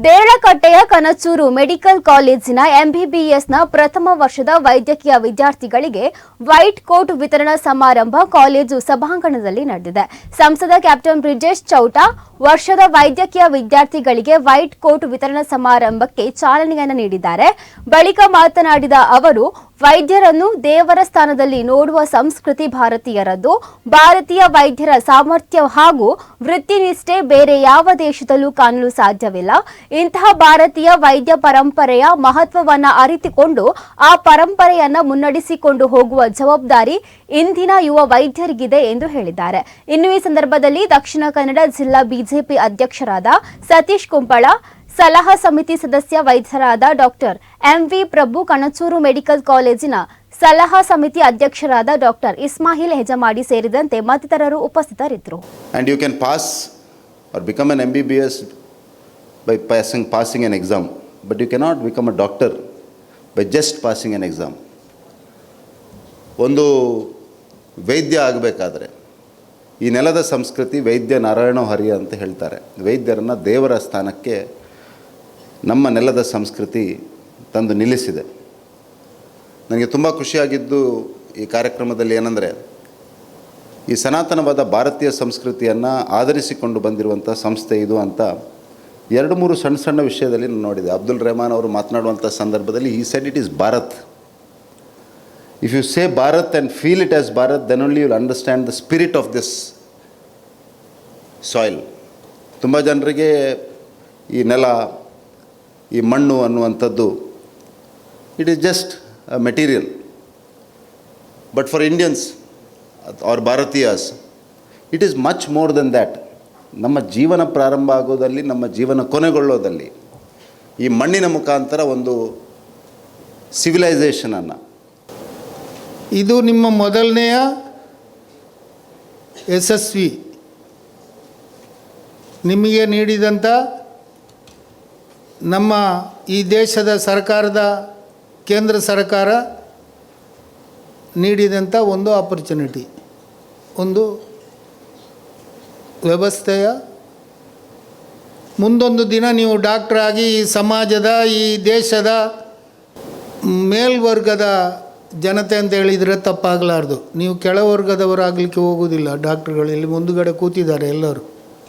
ದೇರಳಕಟ್ಟೆಯ Kanachur medical ಕಾಲೇಜಿನ ಎಂಬಿಬಿಎಸ್ನ ಪ್ರಥಮ ವರ್ಷದ ವೈದ್ಯಕೀಯ ವಿದ್ಯಾರ್ಥಿಗಳಿಗೆ ವೈಟ್ ಕೋಟ್ ವಿತರಣಾ ಸಮಾರಂಭ ಕಾಲೇಜು ಸಭಾಂಗಣದಲ್ಲಿ ನಡೆದಿದೆ. ಸಂಸದ ಕ್ಯಾಪ್ಟನ್ ಬ್ರಿಜೇಶ್ ಚೌಟಾ ವರ್ಷದ ವೈದ್ಯಕೀಯ ವಿದ್ಯಾರ್ಥಿಗಳಿಗೆ ವೈಟ್ ಕೋಟ್ ವಿತರಣಾ ಸಮಾರಂಭಕ್ಕೆ ಚಾಲನೆಯನ್ನು ನೀಡಿದ್ದಾರೆ. ಬಳಿಕ ಮಾತನಾಡಿದ ಅವರು, ವೈದ್ಯರನ್ನು ದೇವರ ಸ್ಥಾನದಲ್ಲಿ ನೋಡುವ ಸಂಸ್ಕೃತಿ ಭಾರತೀಯರದ್ದು. ಭಾರತೀಯ ವೈದ್ಯರ ಸಾಮರ್ಥ್ಯ ಹಾಗೂ ವೃತ್ತಿನಿಷ್ಠೆ ಬೇರೆ ಯಾವ ದೇಶದಲ್ಲೂ ಕಾಣಲು ಸಾಧ್ಯವಿಲ್ಲ. ಇಂತಹ ಭಾರತೀಯ ವೈದ್ಯ ಪರಂಪರೆಯ ಮಹತ್ವವನ್ನು ಅರಿತುಕೊಂಡು ಆ ಪರಂಪರೆಯನ್ನು ಮುನ್ನಡೆಸಿಕೊಂಡು ಹೋಗುವ ಜವಾಬ್ದಾರಿ ಇಂದಿನ ಯುವ ವೈದ್ಯರಿಗಿದೆ ಎಂದು ಹೇಳಿದ್ದಾರೆ. ಇನ್ನು ಈ ಸಂದರ್ಭದಲ್ಲಿ ದಕ್ಷಿಣ ಕನ್ನಡ ಜಿಲ್ಲಾ ಬಿಜೆಪಿ ಅಧ್ಯಕ್ಷರಾದ ಸತೀಶ್ ಕುಂಪಳ, ಸಲಹಾ ಸಮಿತಿ ಸದಸ್ಯ ವೈದ್ಯರಾದ ಡಾಕ್ಟರ್ ಎಂವಿ ಪ್ರಭು, ಕಣಚೂರು ಮೆಡಿಕಲ್ ಕಾಲೇಜಿನ ಸಲಹಾ ಸಮಿತಿ ಅಧ್ಯಕ್ಷರಾದ ಡಾಕ್ಟರ್ ಇಸ್ಮಾಯಿಲ್ ಹೆಜಮಾಡಿ ಸೇರಿದಂತೆ ಮತ್ತಿತರರು ಉಪಸ್ಥಿತರಿದ್ದರು. And you can pass or become an MBBS by passing an exam, but you cannot become a doctor by just passing an exam. ಒಂದು ವೈದ್ಯ ಆಗಬೇಕಾದ್ರೆ ಈ ನೆಲದ ಸಂಸ್ಕೃತಿ ವೈದ್ಯ ನಾರಾಯಣ ಹರಿ ಅಂತ ಹೇಳ್ತಾರೆ. ವೈದ್ಯರನ್ನು ದೇವರ ಸ್ಥಾನಕ್ಕೆ ನಮ್ಮ ನೆಲದ ಸಂಸ್ಕೃತಿ ತಂದು ನಿಲ್ಲಿಸಿದೆ. ನನಗೆ ತುಂಬ ಖುಷಿಯಾಗಿದ್ದು ಈ ಕಾರ್ಯಕ್ರಮದಲ್ಲಿ ಏನಂದರೆ, ಈ ಸನಾತನವಾದ ಭಾರತೀಯ ಸಂಸ್ಕೃತಿಯನ್ನು ಆಧರಿಸಿಕೊಂಡು ಬಂದಿರುವಂಥ ಸಂಸ್ಥೆ ಇದು ಅಂತ 2-3 ಸಣ್ಣ ಸಣ್ಣ ವಿಷಯದಲ್ಲಿ ನಾನು ನೋಡಿದೆ. ಅಬ್ದುಲ್ ರೆಹಮಾನ್ ಅವರು ಮಾತನಾಡುವಂಥ ಸಂದರ್ಭದಲ್ಲಿ ಈ said it is Bharat. If you say Bharat and feel it as Bharat, then only you will understand the spirit of this soil. ತುಂಬ ಜನರಿಗೆ ಈ ನೆಲ, ಈ ಮಣ್ಣು ಅನ್ನುವಂಥದ್ದು it is just a material, but for Indians or Bharatiyas it is much more than that. ನಮ್ಮ ಜೀವನ ಪ್ರಾರಂಭ ಆಗೋದಲ್ಲಿ, ನಮ್ಮ ಜೀವನ ಕೊನೆಗೊಳ್ಳೋದಲ್ಲಿ ಈ ಮಣ್ಣಿನ ಮುಖಾಂತರ ಒಂದು ಸಿವಿಲೈಸೇಷನನ್ನು. ಇದು ನಿಮ್ಮ ಮೊದಲನೆಯ ಯಶಸ್ವಿ. ನಿಮಗೆ ನೀಡಿದಂಥ ನಮ್ಮ ಈ ದೇಶದ ಸರ್ಕಾರದ, ಕೇಂದ್ರ ಸರ್ಕಾರ ನೀಡಿದಂಥ ಒಂದು ಆಪರ್ಚುನಿಟಿ, ಒಂದು ವ್ಯವಸ್ಥೆಯ. ಮುಂದೊಂದು ದಿನ ನೀವು ಡಾಕ್ಟ್ರಾಗಿ ಈ ಸಮಾಜದ, ಈ ದೇಶದ ಮೇಲ್ವರ್ಗದ ಜನತೆ ಅಂತ ಹೇಳಿದರೆ ತಪ್ಪಾಗಲಾರ್ದು. ನೀವು ಕೆಳವರ್ಗದವರಾಗಲಿಕ್ಕೆ ಹೋಗೋದಿಲ್ಲ. ಡಾಕ್ಟ್ರುಗಳು ಇಲ್ಲಿ ಮುಂದುಗಡೆ ಕೂತಿದ್ದಾರೆ ಎಲ್ಲರೂ.